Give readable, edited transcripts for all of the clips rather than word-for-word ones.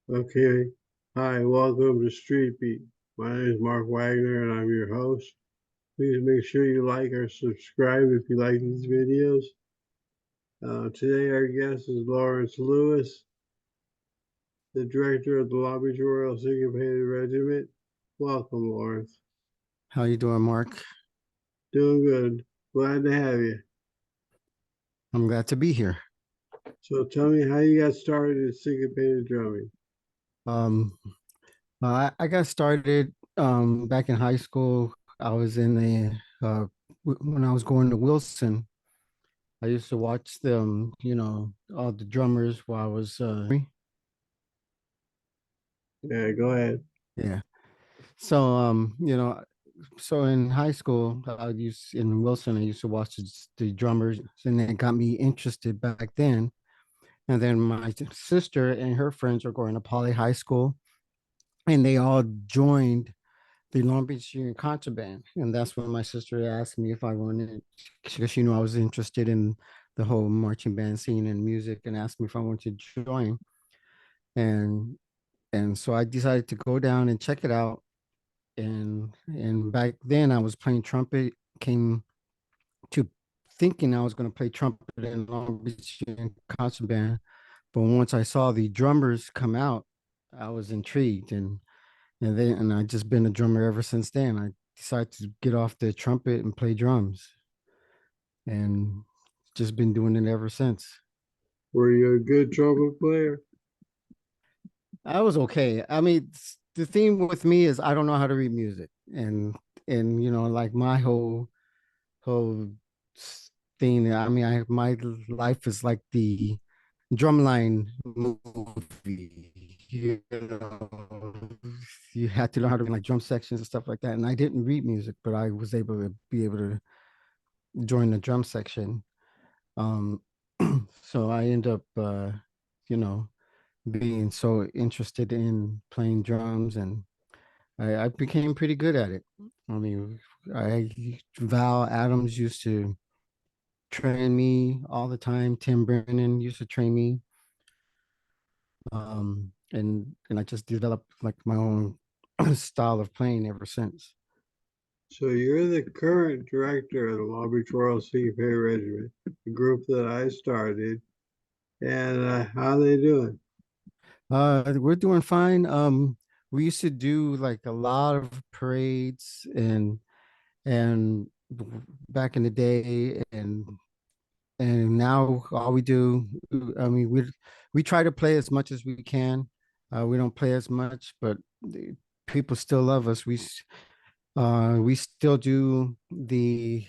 Okay. Hi, welcome to Street Beat. My name is Mark Wagner and I'm your host. Please make sure you like or subscribe if you like these videos. Today our guest is Lawrence Lewis, the director of the Long Beach Royal Syncopated Regiment. Welcome, Lawrence. How you doing, Mark? Doing good. Glad to have you. I'm glad to be here. So tell me how you got started in syncopated drumming. Um, I got started back in high school. I was in when I was going to Wilson. I used to watch them, all the drummers while I was Yeah, go ahead. yeah. So so in high school, in Wilson, I used to watch the drummers, and it got me interested back then. And then my sister and her friends were going to Poly High School, and they all joined the Long Beach Union Concert Band. And that's when my sister asked me if I wanted, because she knew I was interested in the whole marching band scene and music, and asked me if I wanted to join. And so I decided to go down and check it out. And back then I was playing trumpet, came to thinking I was going to play trumpet in Long Beach Union Concert Band. But once I saw the drummers come out, I was intrigued, and I just been a drummer ever since then. I decided to get off the trumpet and play drums, and just been doing it ever since. Were you a good trumpet player? I was okay. I mean, the thing with me is I don't know how to read music, and like my whole thing. I mean, my life is like the drumline movie. You had to learn how to read like drum sections and stuff like that. And I didn't read music, but I was able to join the drum section. Um, so I end up, you know, being so interested in playing drums, and I became pretty good at it. I mean, I Val Adams used to train me all the time. Tim Brennan used to train me, and I just developed like my own style of playing ever since. So you're the current director of the Long Beach Royal Sea-Pay Regiment, the group that I started. And how they doing? We're doing fine. We used to do like a lot of parades and back in the day, and now all we do, I mean, we try to play as much as we can. We don't play as much, but people still love us. We still do the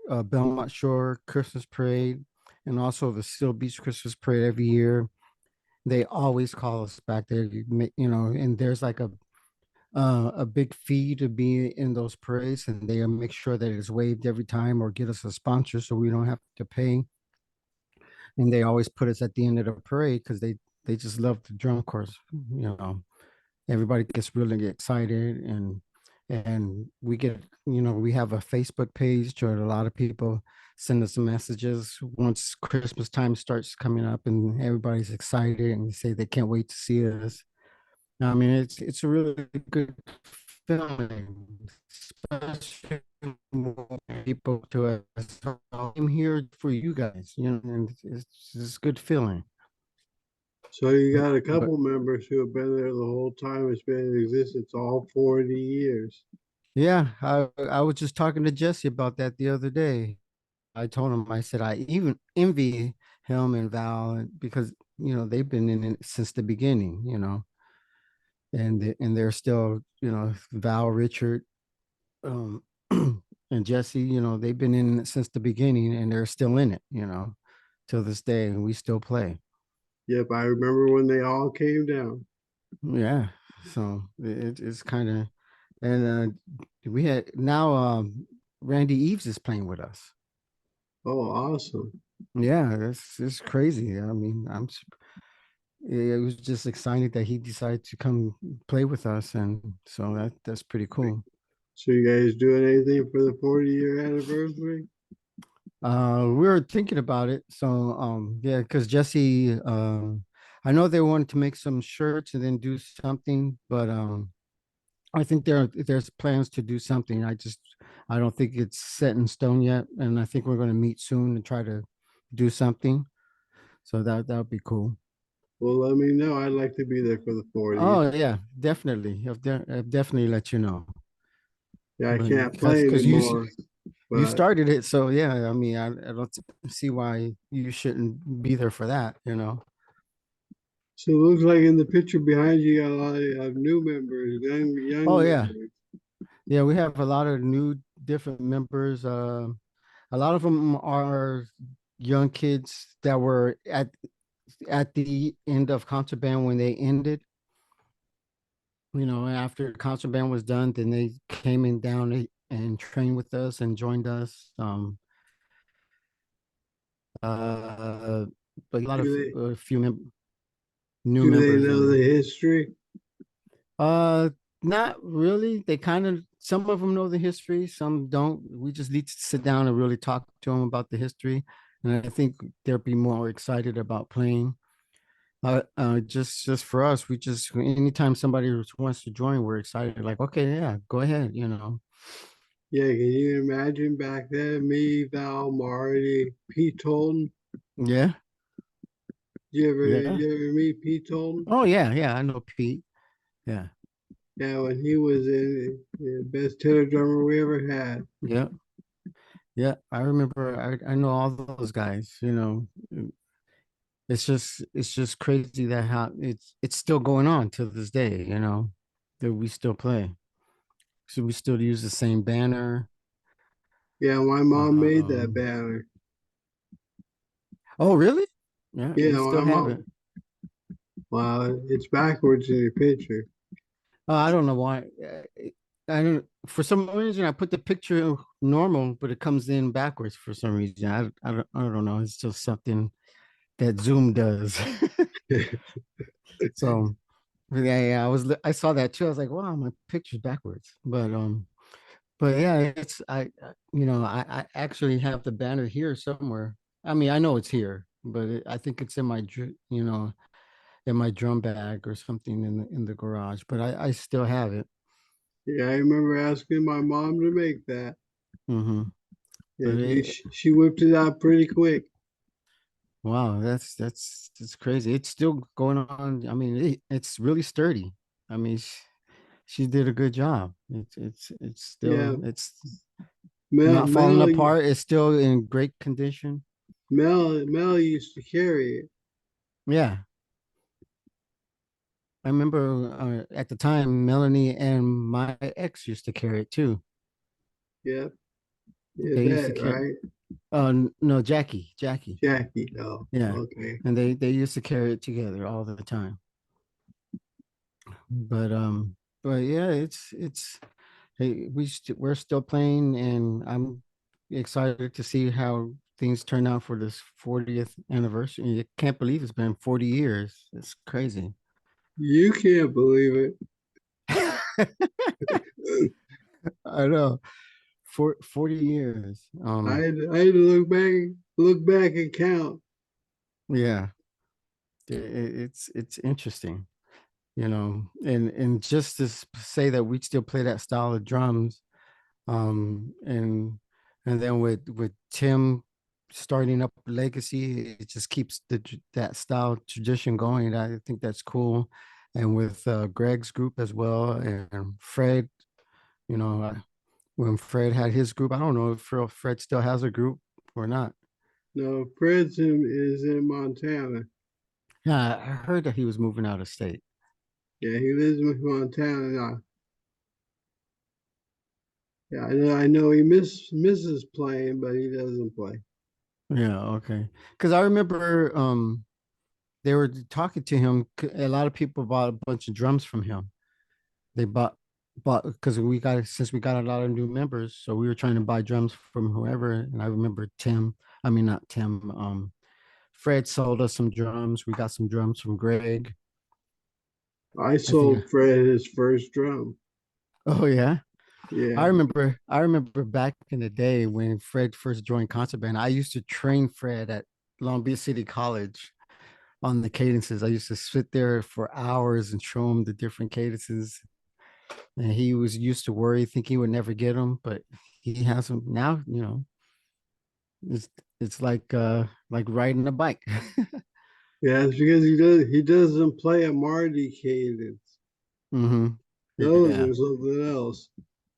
Belmont Shore Christmas Parade, and also the Seal Beach Christmas Parade every year. They always call us back there, and there's like a big fee to be in those parades, and they make sure that it's waived every time or get us a sponsor so we don't have to pay. And they always put us at the end of the parade because they just love the drum course. Everybody gets really excited, and we get, we have a Facebook page where a lot of people send us messages once Christmas time starts coming up, and everybody's excited and say they can't wait to see us. I mean, it's a really good feeling, especially when people to us. I'm here for you guys, and it's a good feeling. So you got a But couple members who have been there the whole time it's been in existence, all 40 years. yeah, I was just talking to Jesse about that the other day. I told him, I said, I even envy him and Val because, they've been in it since the beginning, and they're still, Val, Richard, um, and Jesse, they've been in it since the beginning, and they're still in it, till this day, and we still play. Yep, I remember when they all came down. Yeah. So it's kind of, and we had now, Randy Eves is playing with us. Oh, awesome. Yeah, it's crazy. I mean, it was just exciting that he decided to come play with us, and so that's pretty cool. So you guys doing anything for the 40-year anniversary? We were thinking about it. So yeah, because Jesse, I know they wanted to make some shirts and then do something, but I think there's plans to do something. I don't think it's set in stone yet, and I think we're going to meet soon and try to do something. So that would be cool. Well, let me know. I'd like to be there for the 40th. Oh yeah, definitely. I'll definitely let you know. Yeah, I But can't play because anymore, you but started it, so yeah. I mean, I don't see why you shouldn't be there for that. You know. so it looks like in the picture behind you, you got a lot of new members, Oh young yeah, members. yeah. We have a lot of new different members. A lot of them are young kids that were at the end of Contraband when they ended. You know, after Contraband was done, then they came in down and trained with us and joined us. Uh, but a lot of Do they new do they members know and the history? not really. They kind of some of them know the history, some don't. We just need to sit down and really talk to them about the history, and I think they'll be more excited about playing. Just for us, we just anytime somebody wants to join, we're excited. Like, okay, yeah, go ahead. You know, Yeah, can you imagine back then, me, Val, Marty, Pete Tolton? yeah, yeah. You ever meet Pete Tolton? Oh yeah, yeah. I know Pete. Yeah, Yeah, when he was in the best tenor drummer we ever had. yeah, yeah. I remember. I know all those guys. You know, it's just crazy that how it's still going on to this day. You know, that we still play. So we still use the same banner. Yeah, my mom made that Um, banner. oh really? Yeah, we Yeah, still my have it. mom. Wow, it's backwards in your picture. I don't know why. I don't. For some reason, I put the picture normal, but it comes in backwards for some reason. I don't know. It's just something that Zoom does. So yeah, yeah. I saw that too. I was like, wow, my picture's backwards. But yeah, you know, I actually have the banner here somewhere. I mean, I know it's here, but I think it's in you know, in my drum bag or something in the garage. But I still have it. Yeah, I remember asking my mom to make that. Hmm. But And she whipped it out pretty quick. wow, that's crazy. It's still going on. I mean, it's really sturdy. I mean, she did a good job. It's Yeah, still it's Mel not falling Mel apart. It's still in great condition. Mel used to carry it. Yeah, I remember at the time, Melanie and my ex used to carry it too. Yep, They used to Yvette, carry. right? No, Jackie. Jackie. Oh, Yeah, okay. and they used to carry it together all the time. But yeah, it's hey, we're still playing, and I'm excited to see how things turn out for this 40th anniversary. I can't believe it's been 40 years. It's crazy. You can't believe it. I know. For 40 years. I had to look back and count. Yeah, it's interesting, you know, and just to say that we still play that style of drums, um, and and then with Tim starting up Legacy, it just keeps that style tradition going. I think that's cool, and with Greg's group as well, and Fred, you know, when Fred had his group, I don't know if Fred still has a group or not. No, Princeton is in Montana. Yeah, I heard that he was moving out of state. Yeah, he lives in Montana now. Yeah, I know he misses playing, but he doesn't play. Yeah, okay. Because I remember they were talking to him. A lot of people bought a bunch of drums from him. They bought because we got a lot of new members, so we were trying to buy drums from whoever. And I remember Tim. I mean, not Tim. Fred sold us some drums. We got some drums from Greg. I I think. sold Fred his first drum. Oh yeah. Yeah, I remember back in the day when Fred first joined concert band. I used to train Fred at Long Beach City College. on the cadences. I used to sit there for hours and show him the different cadences, and he was used to worry, think he would never get them, but he has them now. It's it's like riding a bike. Yeah, it's because he doesn't play a Marty cadence. hmm Those Yeah. are something else.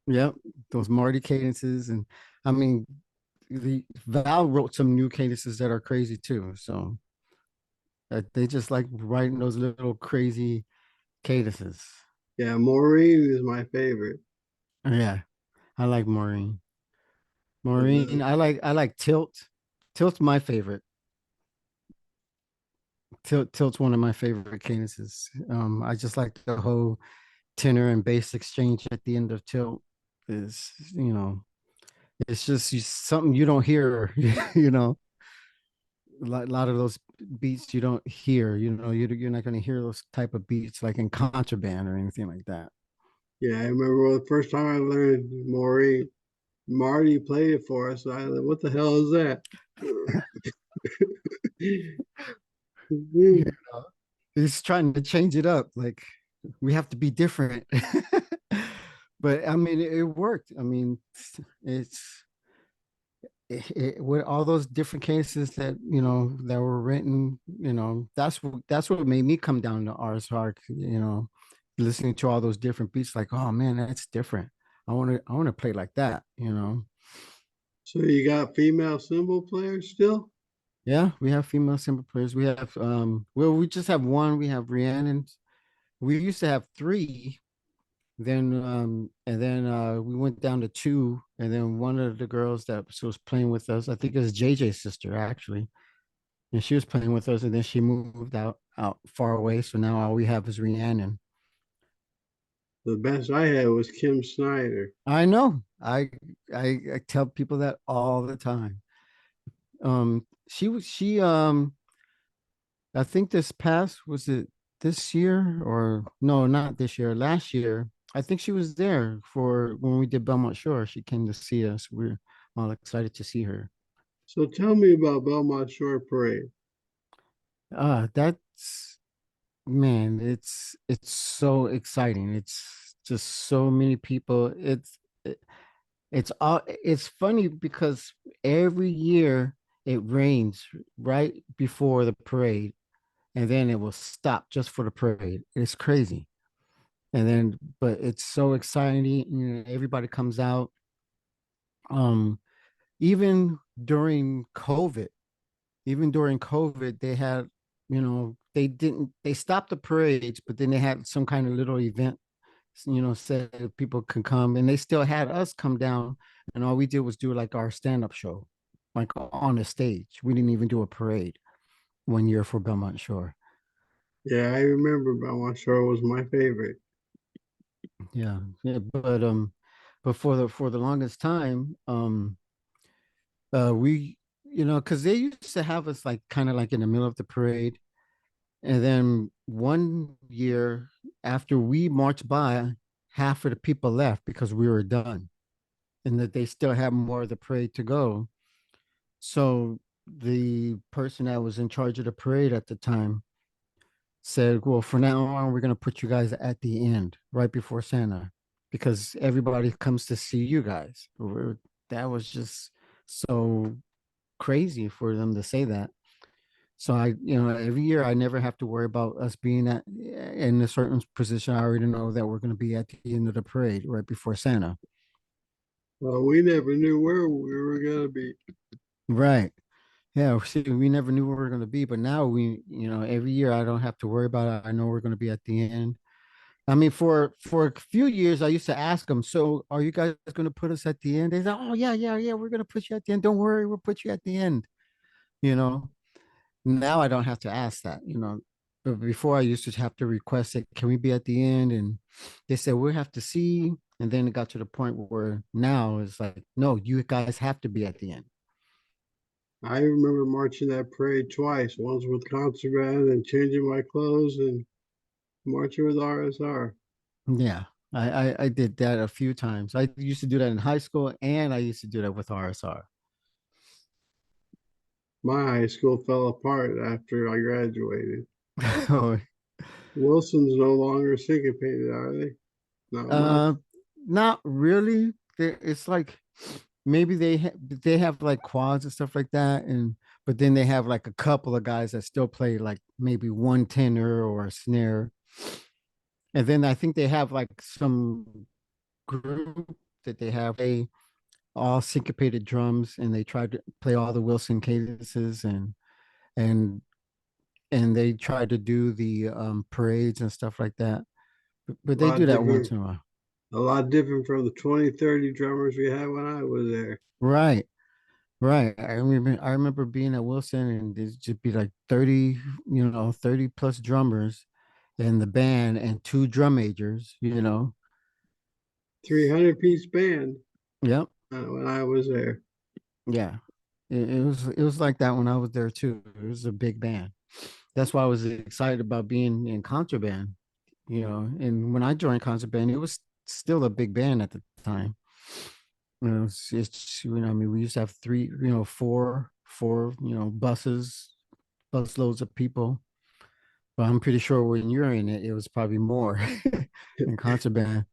Yep. Those Marty cadences, and I mean, the Val wrote some new cadences that are crazy too. So they just like writing those little crazy cadences. Yeah, Maureen is my favorite. Yeah, I like Maureen. And Maureen, I like Tilt. Tilt's my favorite. Tilt's one of my favorite cadences. I just like the whole tenor and bass exchange at the end of Tilt. Is it's just something you don't hear. A lot of those beats you don't hear. You're not going to hear those type of beats like in Contraband or anything like that. yeah, I remember the first time I learned Maureen, Marty played it for us. I like, what the hell is that? You know, he's trying to change it up. Like we have to be different. But I mean, it worked. I mean, it's with all those different cases that were written. That's what made me come down to RSR. Listening to all those different beats, like, oh man, that's different. I want to play like that. So you got female cymbal players still? Yeah, we have female cymbal players. We have well, we just have one. We have Rhiannon. We used to have three. Then we went down to two, and then one of the girls that was playing with us, I think it was JJ's sister actually, and she was playing with us, and then she moved out far away. So now all we have is Rhiannon. The best I had was Kim Snyder. I know. I tell people that all the time. She I think this past was it this year or no, not this year, last year. I think she was there for when we did Belmont Shore. She came to see us. We're all excited to see her. So tell me about Belmont Shore Parade. That's man, it's so exciting. It's just so many people. It's funny because every year it rains right before the parade, and then it will stop just for the parade. It's crazy. And then, but it's so exciting. Everybody comes out. Um, even during COVID, they had, they stopped the parades, but then they had some kind of little event, said that people can come, and they still had us come down, and all we did was do like our stand-up show, like on the stage. We didn't even do a parade one year for Belmont Shore. Yeah, I remember Belmont Shore was my favorite. Yeah, yeah, but for the longest time, we, because they used to have us like kind of like in the middle of the parade, and then one year after we marched by, half of the people left because we were done, and that they still had more of the parade to go. So the person that was in charge of the parade at the time said, "Well, from now on, we're gonna put you guys at the end, right before Santa, because everybody comes to see you guys." That was just so crazy for them to say that. So every year I never have to worry about us being in a certain position. I already know that we're going to be at the end of the parade right before Santa. Well, we never knew where we were gonna be. Right. Yeah. See, we never knew where we were going to be, but now every year I don't have to worry about it. I know we're going to be at the end. I mean, for a few years, I used to ask them, "So, are you guys going to put us at the end?" They said, "Oh yeah, yeah, yeah, we're going to put you at the end. Don't worry, we'll put you at the end." You know, Now I don't have to ask that. But before I used to have to request it, can we be at the end? And they said we'll have to see. And then it got to the point where now it's like, no, you guys have to be at the end. I remember marching that parade twice, once with concert band and changing my clothes and marching with RSR. Yeah. I did that a few times. I used to do that in high school, and I used to do that with RSR. my high school fell apart after I graduated. Oh, Wilson's no longer syncopated, are they? Not much. uh, not really. It's like maybe they have like quads and stuff like that, and but then they have like a couple of guys that still play like maybe one tenor or a snare, and then I think they have like some group that they have all syncopated drums, and they try to play all the Wilson cadences, and and they try to do the parades and stuff like that. But A they do lot that once different, in a while. a lot different from the 20, 30 drummers we had when I was there. Right, right. I remember being at Wilson and there'd just be like 30, 30 plus drummers in the band and two drum majors. 300-piece band Yep. when I was there. Yeah. It was like that when I was there too. It was a big band. That's why I was excited about being in contraband. And when I joined contraband, it was still a big band at the time. I mean, we used to have three, four, bus loads of people. But I'm pretty sure when you're in it, it was probably more in contraband.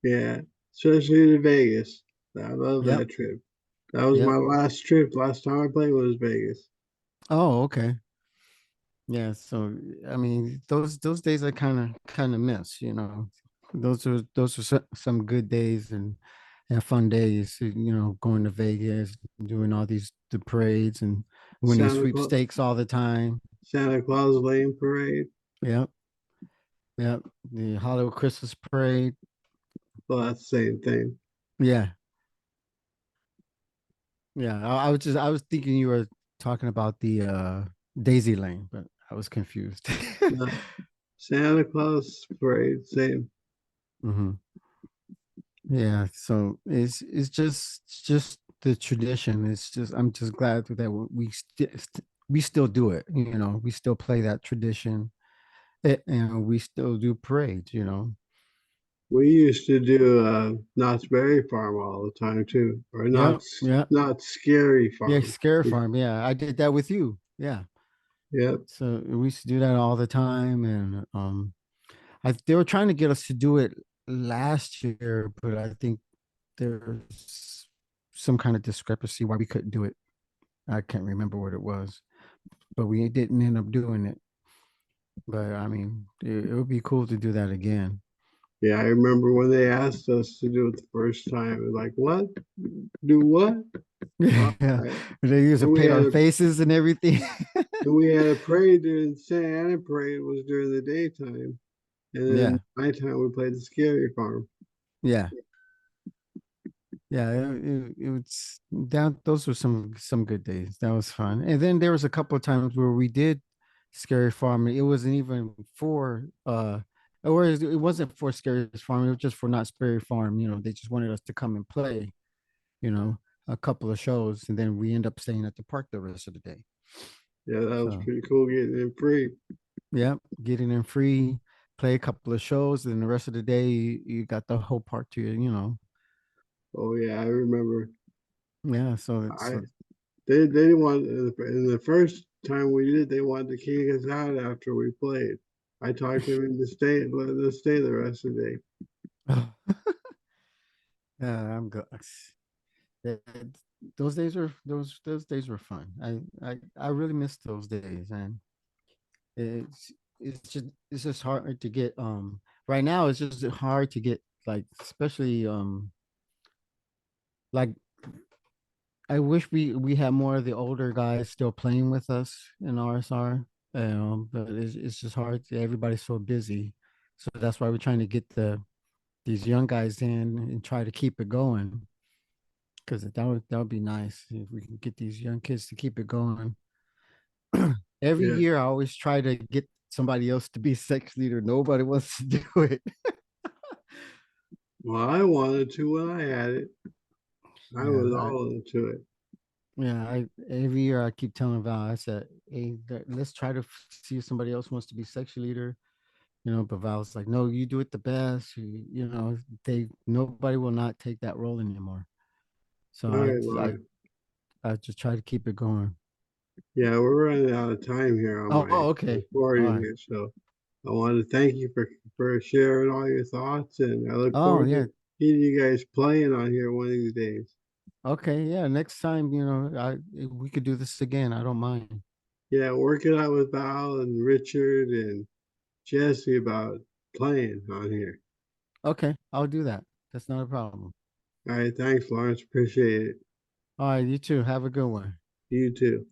Yeah, especially to Vegas. I love Yep. that trip. That was my Yep. last trip. Last time I played was Vegas. Oh, okay. Yeah. So I mean, those days I kind of miss. Those are some good days and fun days. Going to Vegas, doing all the parades and winning Santa Claus, sweepstakes all the time. Santa Claus Lane Parade. Yep. Yep. The Hollywood Christmas parade. Well, that's the same thing. Yeah. Yeah. I was thinking you were talking about the Daisy Lane, but I was confused. No, Santa Claus Parade, same. hmm Yeah. So it's just the tradition. It's just I'm just glad that we still do it. We still play that tradition. And we still do parades. We used to do Knott's Berry Farm all the time too, or Yeah. not Yeah. not Scary Yeah. Farm. Scare Farm. Yeah. I did that with you. Yeah. Yep, So we used to do that all the time, and they were trying to get us to do it last year, but I think there's some kind of discrepancy why we couldn't do it. I can't remember what it was, but we didn't end up doing it. But I mean, it would be cool to do that again. yeah. I remember when they asked us to do it the first time. It was like, what? Do what? All Yeah, right. they used to And we paint had our a faces and everything. and we had a parade during Santa Ana parade was during the daytime, and then Yeah, nighttime we played the Scary Farm. yeah, yeah. It was down. Those were some good days. That was fun. And then there was a couple of times where we did Scary Farm. It wasn't even for or it wasn't for Scary Farm. It was just for Not Scary Farm. They just wanted us to come and play. You know, a couple of shows, and then we end up staying at the park the rest of the day. Yeah, that was So pretty cool getting in free. yeah, getting in free, play a couple of shows, and the rest of the day you got the whole park to. Oh yeah, I remember. Yeah, so it's I they didn't want in the first time we did. They wanted to kick us out after we played. I talked to him to stay, let us stay the rest of the day. yeah, I'm good. That- Those days were those days were fun. I really miss those days, and it's it's just hard to get right now. It's just hard to get like especially like I wish we had more of the older guys still playing with us in RSR. But it's just hard. Everybody's so busy, so that's why we're trying to get these young guys in and try to keep it going. Because that would be nice if we can get these young kids to keep it going. Every Yeah. year, I always try to get somebody else to be sex leader. Nobody wants to do it. Well, I wanted to when I had it. I Yeah, was all into it. yeah. Every year I keep telling Val, I said, "Hey, let's try to see if somebody else wants to be section leader." But Val's like, "No, you do it the best." Nobody will not take that role anymore. So All right, Lauren. I just try to keep it going. Yeah, we're running out of time here on Oh, my oh, okay. All recording right. here, so I want to thank you for sharing all your thoughts, and I look Oh, forward yeah. to seeing you guys playing on here one of these days. Okay. Yeah. Next time, we could do this again. I don't mind. Yeah, work it out with Val and Richard and Jesse about playing on here. Okay. I'll do that. That's not a problem. All right, thanks, Lawrence. Appreciate it. All right. You too. Have a good one. You too.